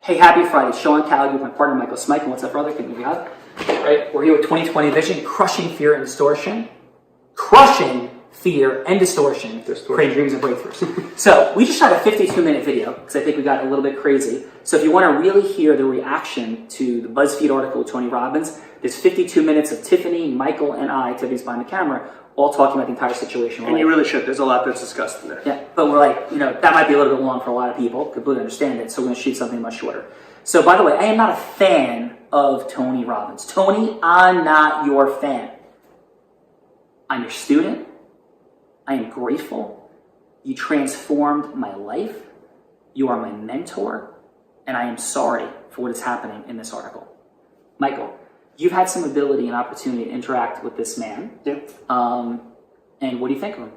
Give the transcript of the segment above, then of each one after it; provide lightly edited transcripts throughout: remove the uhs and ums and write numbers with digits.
Hey, happy Friday. Sean Callagy with my partner, Michael Smike. What's up, brother? Can you have? Right? We're here with 2020 Vision, crushing fear and distortion. Crushing fear and distortion. Creating dreams and breakthroughs. So, we just shot a 52-minute video, because I think we got a little bit crazy. So, if you want to really hear the reaction to the Buzzfeed article with Tony Robbins, there's 52 minutes of Tiffany, Michael, and I, Tiffany's behind the camera, all talking about the entire situation. And you really should. There's a lot that's discussed in there. Yeah, but we're like, that might be a little bit long for a lot of people. Completely understand it. So we're going to shoot something much shorter. So, by the way, I am not a fan of Tony Robbins. Tony, I'm not your fan. I'm your student. I am grateful. You transformed my life. You are my mentor. And I am sorry for what is happening in this article. Michael, you've had some ability and opportunity to interact with this man. Yeah. And what do you think of him?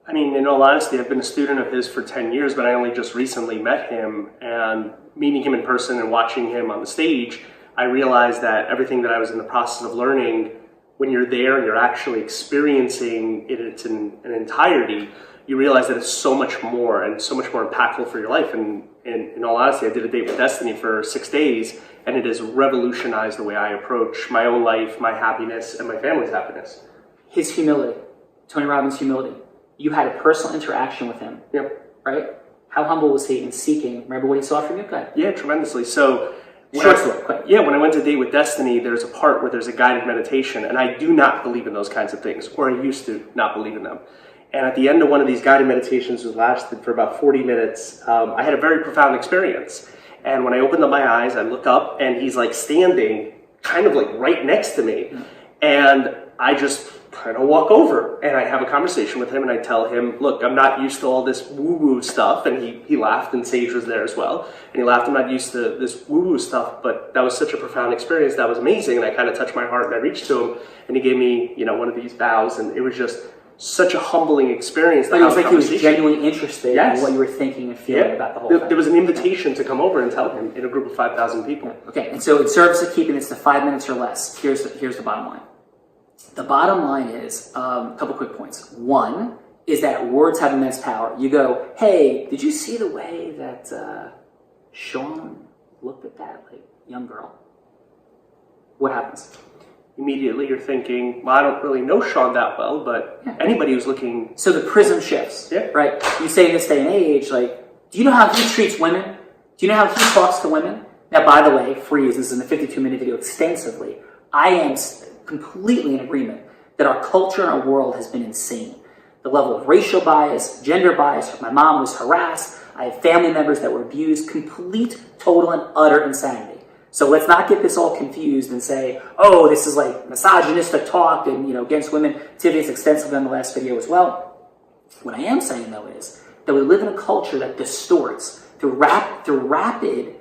I mean, in all honesty, I've been a student of his for 10 years, but I only just recently met him, and meeting him in person and watching him on the stage, I realized that everything that I was in the process of learning, when you're there and you're actually experiencing it in an entirety, you realize that it's so much more and so much more impactful for your life. And in all honesty, I did a date with Destiny for 6 days, and it has revolutionized the way I approach my own life, my happiness, and my family's happiness. His humility, Tony Robbins' humility. You had a personal interaction with him. Yep. Right? How humble was he in seeking? Remember what he saw from you? Go ahead. Yeah, tremendously. So, when I went to date with Destiny, there's a part where there's a guided meditation, and I do not believe in those kinds of things, or I used to not believe in them. And at the end of one of these guided meditations, which lasted for about 40 minutes, I had a very profound experience. And when I opened up my eyes, I look up, and he's like standing kind of like right next to me. And I just kind of walk over, and I have a conversation with him, and I tell him, look, I'm not used to all this woo-woo stuff. And he laughed, and Sage was there as well. And he laughed, I'm not used to this woo-woo stuff, but that was such a profound experience. That was amazing. And I kind of touched my heart, and I reached to him, and he gave me, one of these bows, and it was just such a humbling experience. But it was like he was genuinely interested in what you were thinking and feeling about the whole thing. There was an invitation to come over and tell him in a group of 5,000 people. Okay, and so in service of keeping this to 5 minutes or less, here's the bottom line. The bottom line is a couple quick points. One is that words have immense power. You go, hey, did you see the way that Sean looked at that young girl? What happens? Immediately you're thinking, well, I don't really know Sean that well, but anybody who's looking... So the prism shifts, right? You say in this day and age, do you know how he treats women? Do you know how he talks to women? Now, by the way, this is in the 52-minute video extensively, I am completely in agreement that our culture and our world has been insane. The level of racial bias, gender bias, my mom was harassed, I have family members that were abused, complete, total, and utter insanity. So let's not get this all confused and say, oh, this is misogynistic talk and against women. Tiffany's extensively on the last video as well. What I am saying though is that we live in a culture that distorts through rapid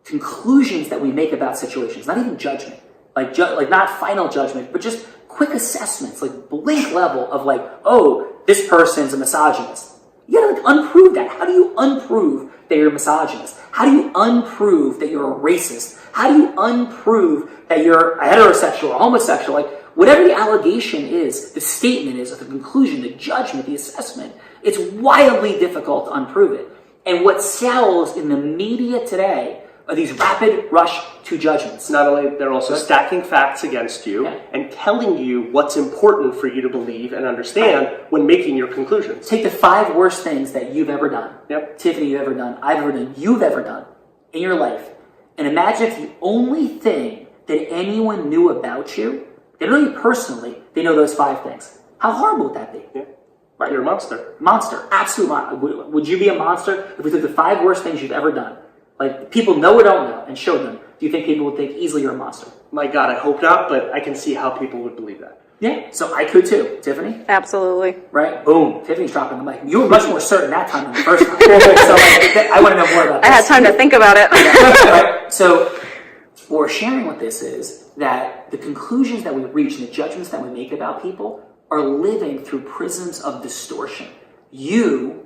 conclusions that we make about situations, not even judgment. Not final judgment, but just quick assessments, blink level of oh, this person's a misogynist. You gotta unprove that. How do you unprove that you're a misogynist? How do you unprove that you're a racist? How do you unprove that you're a heterosexual or homosexual? Whatever the allegation is, the statement is, or the conclusion, the judgment, the assessment, it's wildly difficult to unprove it. And what sells in the media today are these rapid rush to judgments. Not only, they're also stacking facts against you and telling you what's important for you to believe and understand when making your conclusions. Take the 5 worst things that you've ever done. Yep. Tiffany, you've ever done, I've ever done, you've ever done in your life. And imagine if the only thing that anyone knew about you, they don't know you personally, they know those 5 things. How horrible would that be? Yeah. Right. You're a monster. Monster. Absolute monster. Would you be a monster if we took the 5 worst things you've ever done? People know or don't know, and showed them. Do you think people would think easily you're a monster? My God, I hope not, but I can see how people would believe that. Yeah, so I could too. Tiffany? Absolutely. Right? Boom. Tiffany's dropping the mic. You were much more certain that time than the first time. So I want to know more about this. I had time to think about it. Right? So what we're sharing with this is that the conclusions that we reach and the judgments that we make about people are living through prisms of distortion. You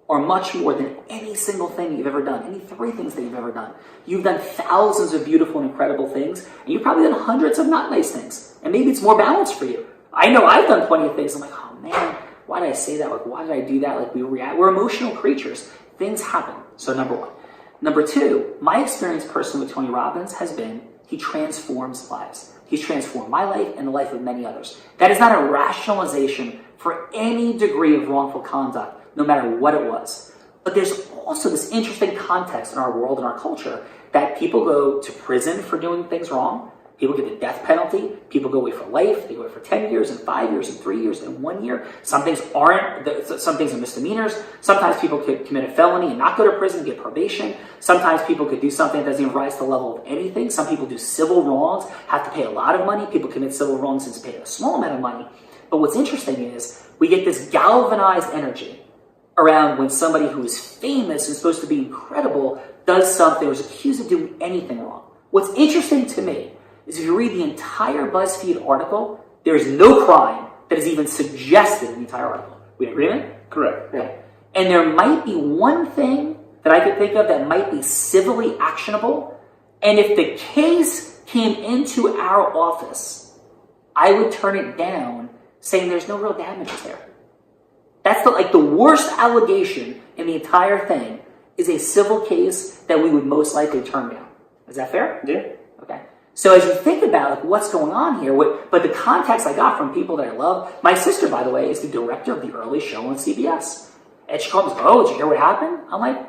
are much more than any single thing you've ever done, any 3 things that you've ever done. You've done thousands of beautiful and incredible things, and you've probably done hundreds of not nice things. And maybe it's more balanced for you. I know I've done plenty of things. I'm like, oh man, why did I say that? Why did I do that? We're emotional creatures. Things happen. So number 1. Number two, my experience personally with Tony Robbins has been he transforms lives. He's transformed my life and the life of many others. That is not a rationalization for any degree of wrongful conduct, no matter what it was. But there's also this interesting context in our world and our culture that people go to prison for doing things wrong. People get the death penalty. People go away for life. They go away for 10 years and 5 years and 3 years and 1 year. Some things aren't. Some things are misdemeanors. Sometimes people could commit a felony and not go to prison, get probation. Sometimes people could do something that doesn't even rise to the level of anything. Some people do civil wrongs, have to pay a lot of money. People commit civil wrongs and pay a small amount of money. But what's interesting is we get this galvanized energy around when somebody who is famous and supposed to be incredible does something or is accused of doing anything wrong. What's interesting to me is if you read the entire Buzzfeed article, there is no crime that is even suggested in the entire article. We in agreement? Correct. Yeah. And there might be one thing that I could think of that might be civilly actionable. And if the case came into our office, I would turn it down saying there's no real damages there. That's the worst allegation in the entire thing is a civil case that we would most likely turn down. Is that fair? Yeah. Okay. So as you think about what's going on here, but the context I got from people that I love, my sister, by the way, is the director of the early show on CBS. And she called me and said, oh, did you hear what happened? I'm like,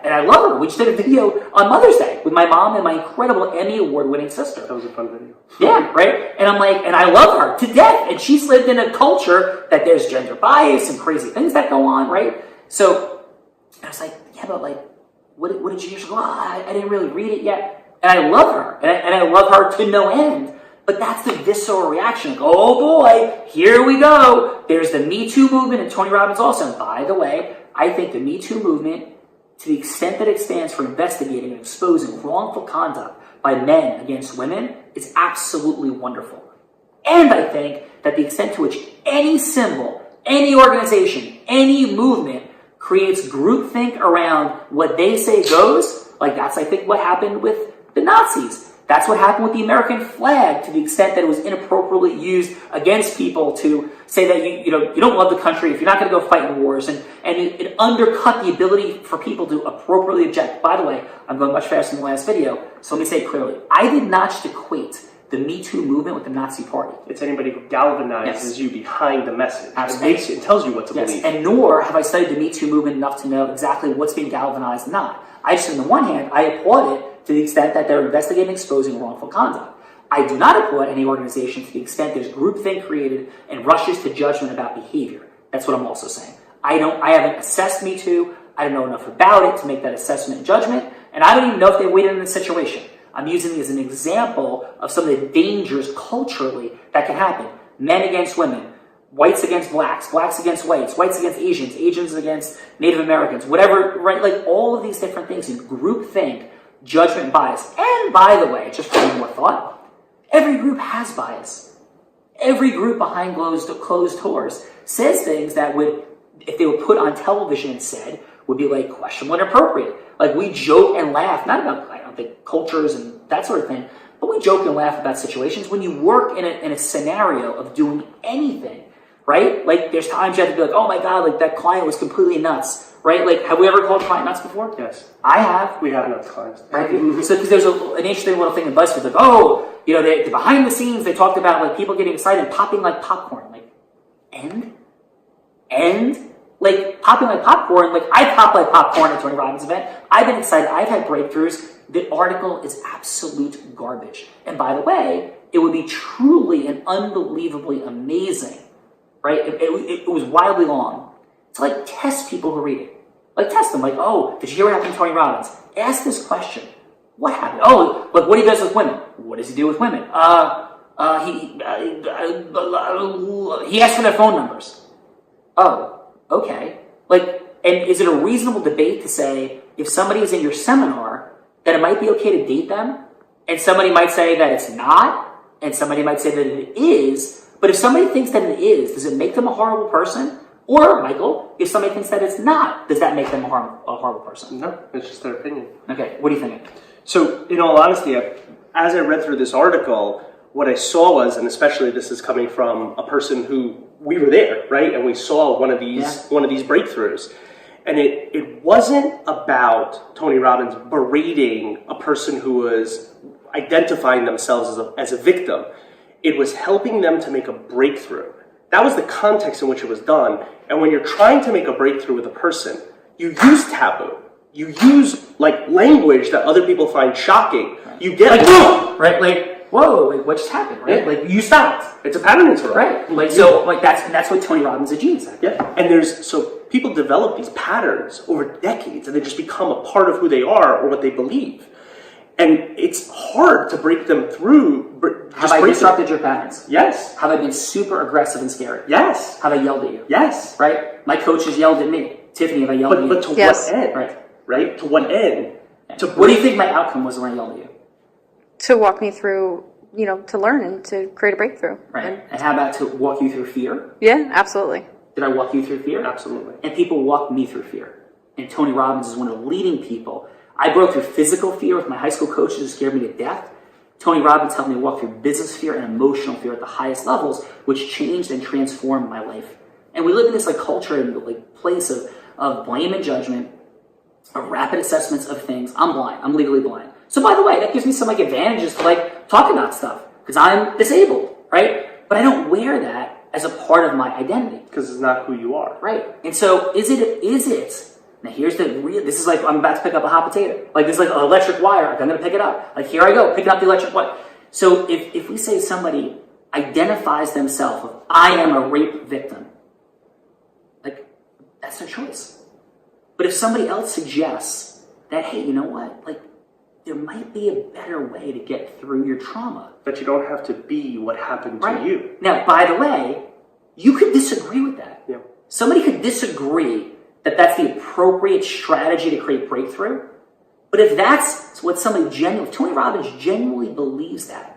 and I love her. We just did a video on Mother's Day with my mom and my incredible Emmy Award-winning sister. That was a fun video. Yeah, right? And I'm like, and I love her to death. And she's lived in a culture that there's gender bias and crazy things that go on, right? So I was like, yeah, but what did you hear? She goes, I didn't really read it yet. And I love her. And I love her to no end. But that's the visceral reaction. Like, oh boy, here we go. There's the Me Too movement and Tony Robbins also. And by the way, I think the Me Too movement, to the extent that it stands for investigating and exposing wrongful conduct by men against women, is absolutely wonderful. And I think that the extent to which any symbol, any organization, any movement creates groupthink around what they say goes, like that's, I think, what happened with the Nazis. That's what happened with the American flag, to the extent that it was inappropriately used against people to say that you don't love the country if you're not going to go fight in wars, and it undercut the ability for people to appropriately object. By the way, I'm going much faster in the last video, so let me say it clearly. I did not just equate the Me Too movement with the Nazi Party. It's anybody who galvanizes you behind the message. Absolutely. It tells you what to believe. And nor have I studied the Me Too movement enough to know exactly what's being galvanized and not. I just, on the one hand, I applaud it to the extent that they're investigating and exposing wrongful conduct. I do not applaud any organization to the extent there's groupthink created and rushes to judgment about behavior. That's what I'm also saying. I haven't assessed Me Too. I don't know enough about it to make that assessment and judgment, and I don't even know if they waited in this situation. I'm using it as an example of some of the dangers culturally that can happen. Men against women, whites against blacks, blacks against whites, whites against Asians, Asians against Native Americans, whatever, right? Like all of these different things in groupthink, judgment, and bias. And by the way, just for one more thought, every group has bias. Every group behind closed doors says things that would, if they were put on television and said, would be like questionable and inappropriate. Like we joke and laugh, not about, I don't think, cultures and that sort of thing, but we joke and laugh about situations when you work in a scenario of doing anything, right? Like there's times you have to be like, oh my God, like that client was completely nuts, right? Like have we ever called a client nuts before? Yes. I have. We have nuts clients. Right? So because there's an interesting little thing in Buzzfeed, like, oh, they behind the scenes, they talked about like people getting excited and popping like popcorn. Like, and? Like popping like popcorn, like I pop like popcorn at Tony Robbins event. I've been excited. I've had breakthroughs. The article is absolute garbage. And by the way, it would be truly and unbelievably amazing, right? It was wildly long to like test people who read it. Like test them, like, oh, did you hear what happened to Tony Robbins? Ask this question. What happened? Oh, like what he does with women. What does he do with women? He asked for their phone numbers. Oh. Okay, and is it a reasonable debate to say if somebody is in your seminar that it might be okay to date them, and somebody might say that it's not, and somebody might say that it is, but if somebody thinks that it is, does it make them a horrible person? Or, Michael, if somebody thinks that it's not, does that make them a horrible person? No, it's just their opinion. Okay, what do you think? So, in all honesty, as I read through this article, what I saw was, and especially this is coming from a person who we were there, right? And we saw one of these breakthroughs. And it wasn't about Tony Robbins berating a person who was identifying themselves as a victim. It was helping them to make a breakthrough. That was the context in which it was done. And when you're trying to make a breakthrough with a person, you use taboo. You use like language that other people find shocking. You get like, whoa, right? Like, whoa, like, what just happened, right? Yeah. Like, you stopped. It's a pattern interrupt. Right. Like, so, like, that's what Tony Robbins' a genius at. Yeah. And so people develop these patterns over decades and they just become a part of who they are or what they believe. And it's hard to break them through. Have I disrupted your patterns? Yes. Have I been super aggressive and scary? Yes. Have I yelled at you? Yes. Right? My coaches yelled at me. Tiffany, have I yelled at you? But to Yes. what end? Right. Right? To what end? What do you think my outcome was when I yelled at you? To walk me through, to learn and to create a breakthrough. Right. And how about to walk you through fear? Yeah, absolutely. Did I walk you through fear? Absolutely. And people walk me through fear. And Tony Robbins is one of the leading people. I broke through physical fear with my high school coaches who scared me to death. Tony Robbins helped me walk through business fear and emotional fear at the highest levels, which changed and transformed my life. And we live in this like culture and like place of blame and judgment, of rapid assessments of things. I'm blind. I'm legally blind. So by the way, that gives me some like advantages to like talk about stuff because I'm disabled, right? But I don't wear that as a part of my identity. Because it's not who you are. Right. And so is it, now here's the real, this is like, I'm about to pick up a hot potato. Like this is like an electric wire. I'm going to pick it up. Like here I go, picking up the electric wire. So if we say somebody identifies themselves with, I am a rape victim, like that's their choice. But if somebody else suggests that, hey, you know what? Like there might be a better way to get through your trauma. That you don't have to be what happened to you. Now, by the way, you could disagree with that. Yeah. Somebody could disagree that that's the appropriate strategy to create breakthrough. But if that's what somebody if Tony Robbins genuinely believes that,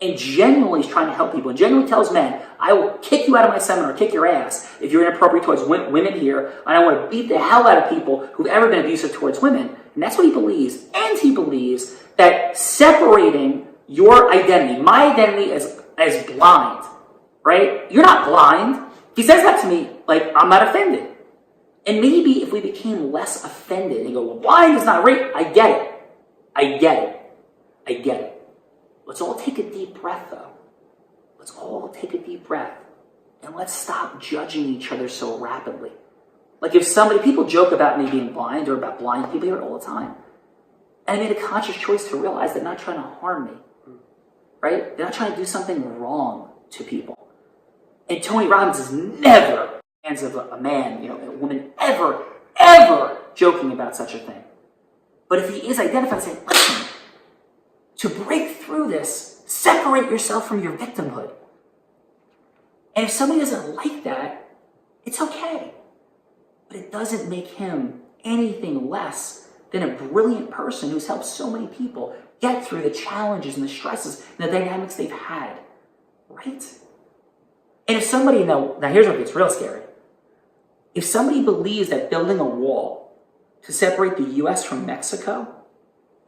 and genuinely is trying to help people, and genuinely tells men, I will kick you out of my seminar, kick your ass if you're inappropriate towards women here, and I want to beat the hell out of people who've ever been abusive towards women. And that's what he believes. And he believes that separating your identity, my identity as blind, right? You're not blind. If he says that to me, like, I'm not offended. And maybe if we became less offended and go, well, blind is not rape, I get it. I get it. Let's all take a deep breath, though. Let's all take a deep breath. And let's stop judging each other so rapidly. Like if people joke about me being blind or about blind people, hear it all the time. And I made a conscious choice to realize they're not trying to harm me. Right? They're not trying to do something wrong to people. And Tony Robbins is never hands of a man, a woman, ever joking about such a thing. But if he is identifying, saying, listen, to break through this, separate yourself from your victimhood. And if somebody doesn't like that, it's okay. But it doesn't make him anything less than a brilliant person who's helped so many people get through the challenges and the stresses and the dynamics they've had. Right? And if somebody, now here's what gets real scary. If somebody believes that building a wall to separate the U.S. from Mexico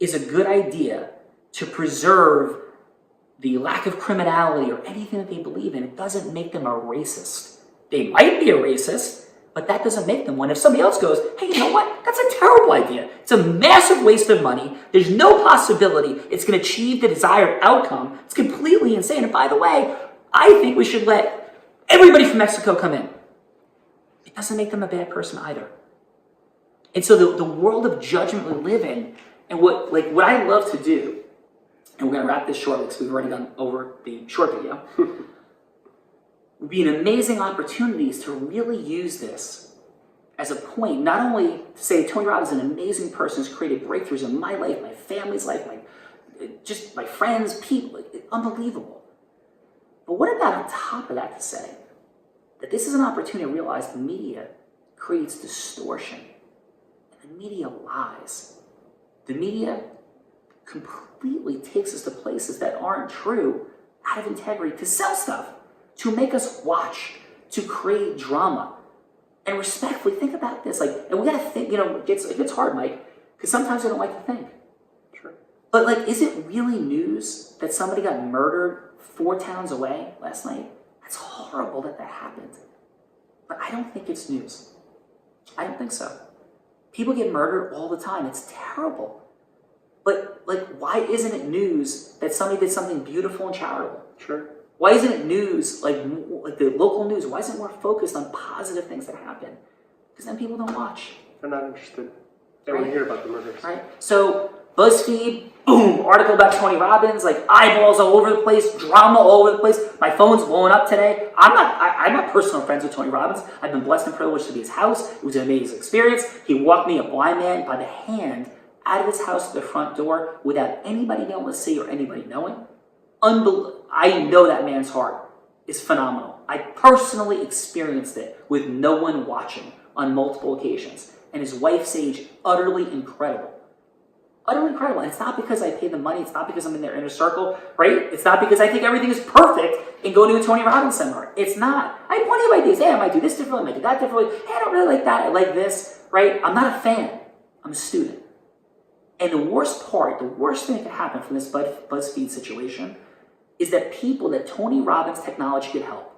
is a good idea to preserve the lack of criminality or anything that they believe in, it doesn't make them a racist. They might be a racist, but that doesn't make them one. If somebody else goes, hey, you know what? That's a terrible idea. It's a massive waste of money. There's no possibility it's going to achieve the desired outcome. It's completely insane. And by the way, I think we should let everybody from Mexico come in. It doesn't make them a bad person either. And so the world of judgment we live in, and what I love to do, and we're going to wrap this shortly because we've already gone over the short video, would be an amazing opportunities to really use this as a point, not only to say Tony Robbins is an amazing person who's created breakthroughs in my life, my family's life, my friends, people, unbelievable. But what about on top of that to say that this is an opportunity to realize the media creates distortion. And the media lies. The media completely takes us to places that aren't true out of integrity to sell stuff, to make us watch, to create drama. And respectfully, think about this. And we got to think, it gets hard, Mike, because sometimes I don't like to think. Sure. But is it really news that somebody got murdered 4 towns away last night? That's horrible that happened. But I don't think it's news. I don't think so. People get murdered all the time. It's terrible. But, like, why isn't it news that somebody did something beautiful and charitable? Sure. Why isn't it news, like the local news, why isn't it more focused on positive things that happen? Because then people don't watch. They're not interested. They want to hear about the murders. Right? So, BuzzFeed, boom, article about Tony Robbins, like eyeballs all over the place, drama all over the place. My phone's blowing up today. I'm not personal friends with Tony Robbins. I've been blessed and privileged to be his house. It was an amazing experience. He walked me, a blind man, by the hand out of his house to the front door without anybody being able to see or anybody knowing. I know that man's heart is phenomenal. I personally experienced it with no one watching on multiple occasions. And his wife's age, utterly incredible. Utterly incredible. And it's not because I pay the money. It's not because I'm in their inner circle, right? It's not because I think everything is perfect in going to a Tony Robbins seminar. It's not. I have plenty of ideas. Hey, I might do this differently. I might do that differently. Hey, I don't really like that. I like this, right? I'm not a fan. I'm a student. And the worst part, the worst thing that could happen from this BuzzFeed situation is that people that Tony Robbins technology could help,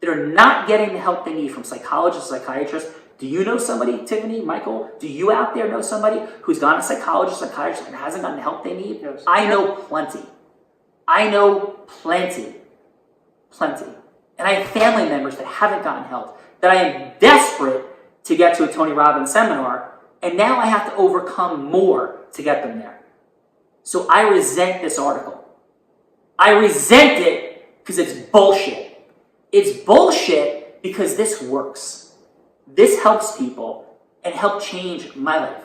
that are not getting the help they need from psychologists, psychiatrists. Do you know somebody, Tiffany, Michael? Do you out there know somebody who's gone to psychologist, psychiatrist, and hasn't gotten the help they need? Yes. I know plenty. I know plenty. Plenty. And I have family members that haven't gotten help, that I am desperate to get to a Tony Robbins seminar, and now I have to overcome more to get them there. So I resent this article. I resent it because it's bullshit. It's bullshit because this works. This helps people and helped change my life.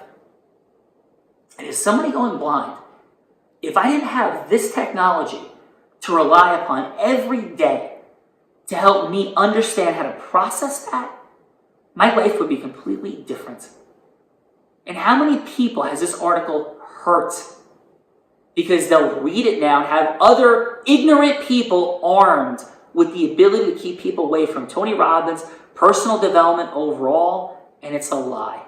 And as somebody going blind, if I didn't have this technology to rely upon every day to help me understand how to process that, my life would be completely different. And how many people has this article hurt? Because they'll read it now and have other ignorant people armed with the ability to keep people away from Tony Robbins, personal development overall, and it's a lie.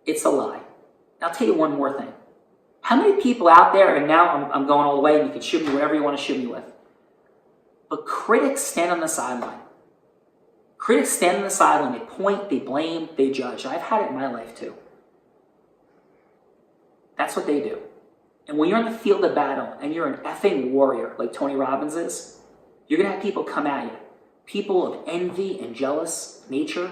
It's a lie. And I'll tell you one more thing. How many people out there, and now I'm going all the way, and you can shoot me whatever you want to shoot me with, but critics stand on the sideline. Critics stand on the sideline. They point, they blame, they judge. And I've had it in my life too. That's what they do. And when you're in the field of battle and you're an effing warrior like Tony Robbins is, you're going to have people come at you. People of envy and jealous nature.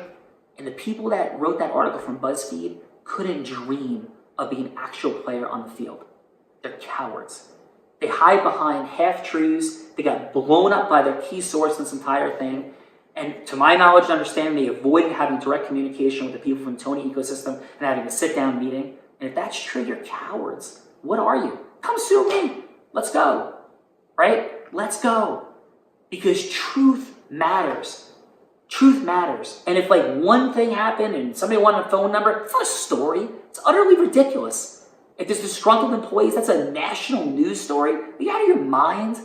And the people that wrote that article from BuzzFeed couldn't dream of being an actual player on the field. They're cowards. They hide behind half-truths. They got blown up by their key source in this entire thing. And to my knowledge and understanding, they avoided having direct communication with the people from the Tony ecosystem and having a sit-down meeting. And if that's true, you're cowards. What are you? Come sue me. Let's go. Right? Let's go. Because truth matters. Truth matters. And if like one thing happened and somebody wanted a phone number, it's not a story. It's utterly ridiculous. If there's disgruntled employees, that's a national news story. Are you out of your mind?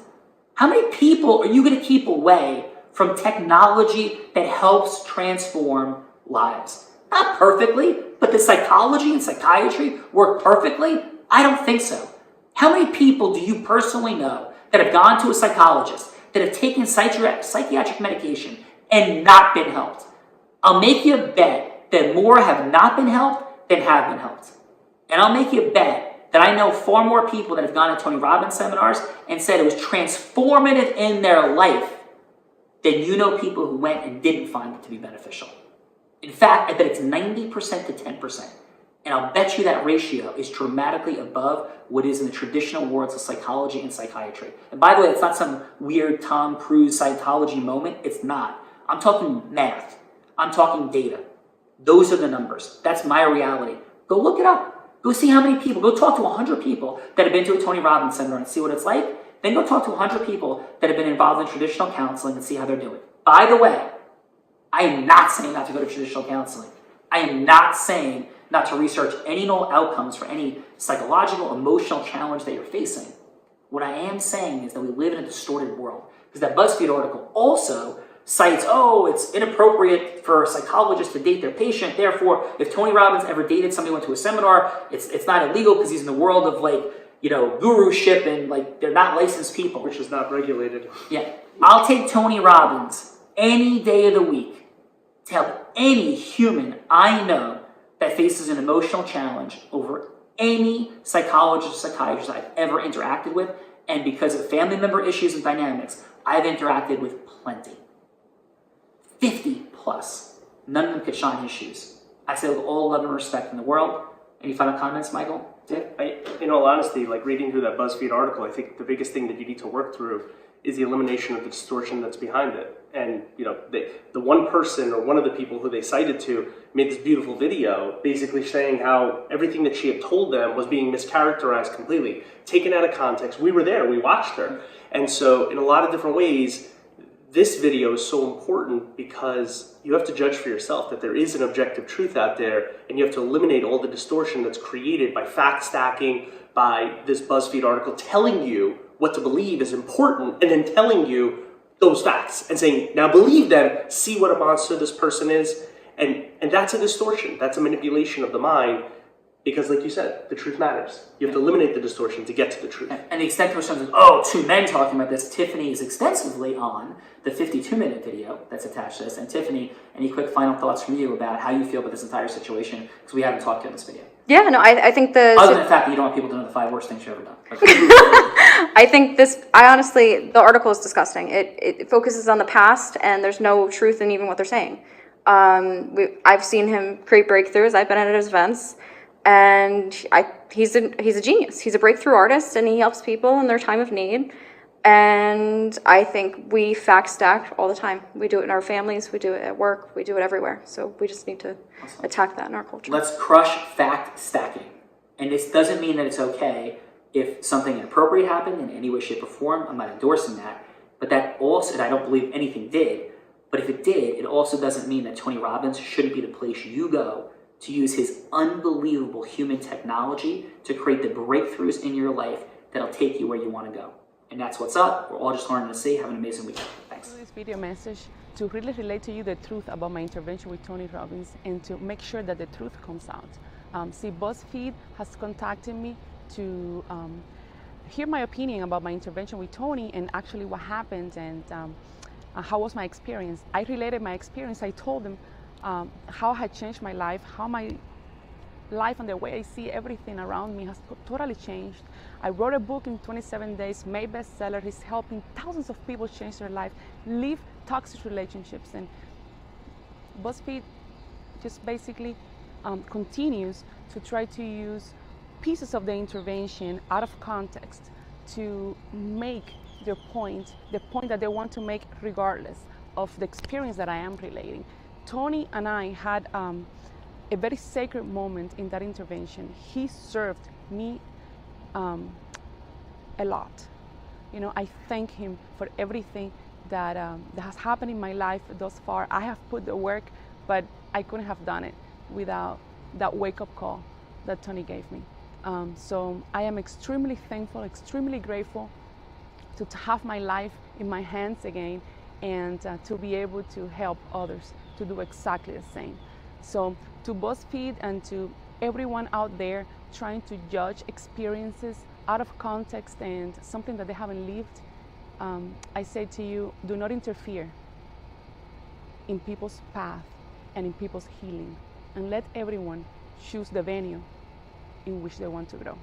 How many people are you going to keep away from technology that helps transform lives? Not perfectly, but the psychology and psychiatry work perfectly? I don't think so. How many people do you personally know that have gone to a psychologist, that have taken psychiatric medication and not been helped? I'll make you a bet that more have not been helped than have been helped. And I'll make you a bet that I know far more people that have gone to Tony Robbins seminars and said it was transformative in their life than you know people who went and didn't find it to be beneficial. In fact, I bet it's 90% to 10%. And I'll bet you that ratio is dramatically above what is in the traditional worlds of psychology and psychiatry. And by the way, it's not some weird Tom Cruise Scientology moment. It's not. I'm talking math. I'm talking data. Those are the numbers. That's my reality. Go look it up. Go see how many people. Go talk to 100 people that have been to a Tony Robbins seminar and see what it's like. Then go talk to 100 people that have been involved in traditional counseling and see how they're doing. By the way, I am not saying not to go to traditional counseling. I am not saying not to research any and all outcomes for any psychological, emotional challenge that you're facing. What I am saying is that we live in a distorted world. Because that BuzzFeed article also cites, it's inappropriate for a psychologist to date their patient. Therefore, if Tony Robbins ever dated somebody who went to a seminar, it's not illegal because he's in the world of guruship and they're not licensed people. Which is not regulated. Yeah. I'll take Tony Robbins any day of the week to help any human I know that faces an emotional challenge, over any psychologist or psychiatrist I've ever interacted with, and because of family member issues and dynamics, I've interacted with plenty. 50 plus. None of them could shine his shoes. I say with all love and respect in the world. Any final comments, Michael? In all honesty, like reading through that Buzzfeed article, I think the biggest thing that you need to work through is the elimination of the distortion that's behind it. And the one person or one of the people who they cited to made this beautiful video basically saying how everything that she had told them was being mischaracterized completely, taken out of context. We were there, we watched her. And so in a lot of different ways, this video is so important because you have to judge for yourself that there is an objective truth out there, and you have to eliminate all the distortion that's created by fact stacking, by this BuzzFeed article telling you what to believe is important, and then telling you those facts and saying, now believe them, see what a monster this person is. And that's a distortion. That's a manipulation of the mind. Because like you said, the truth matters. You have to eliminate the distortion to get to the truth. And the extent to which someone says, oh, two men talking about this, Tiffany is extensively on the 52-minute video that's attached to this. And Tiffany, any quick final thoughts from you about how you feel about this entire situation? Because we haven't talked in this video. Yeah, no, I think the... Other than the fact that you don't want people to know the 5 worst things you've ever done. I honestly, the article is disgusting. It focuses on the past, and there's no truth in even what they're saying. I've seen him create breakthroughs. I've been at his events. And he's a genius. He's a breakthrough artist, and he helps people in their time of need. And I think we fact stack all the time. We do it in our families. We do it at work. We do it everywhere. So we just need to attack that in our culture. Let's crush fact stacking. And this doesn't mean that it's okay if something inappropriate happened in any way, shape, or form. I'm not endorsing that. But that also, and I don't believe anything did, but if it did, it also doesn't mean that Tony Robbins shouldn't be the place you go to use his unbelievable human technology to create the breakthroughs in your life that'll take you where you want to go. And that's what's up. We're all just learning to see. Have an amazing weekend. Thanks. This video message to really relate to you the truth about my intervention with Tony Robbins and to make sure that the truth comes out. BuzzFeed has contacted me to hear my opinion about my intervention with Tony and actually what happened and how was my experience. I related my experience. I told them how I had changed my life, how my life and the way I see everything around me has totally changed. I wrote a book in 27 days, made bestseller. It's helping thousands of people change their life, leave toxic relationships. And BuzzFeed just basically continues to try to use pieces of the intervention out of context to make their point, the point that they want to make regardless of the experience that I am relating. Tony and I had a very sacred moment in that intervention. He served me a lot. I thank him for everything that has happened in my life thus far. I have put the work, but I couldn't have done it without that wake-up call that Tony gave me. So I am extremely thankful, extremely grateful to have my life in my hands again and to be able to help others to do exactly the same. So to BuzzFeed and to everyone out there trying to judge experiences out of context and something that they haven't lived, I say to you, do not interfere in people's path and in people's healing, and let everyone choose the venue in which they want to grow.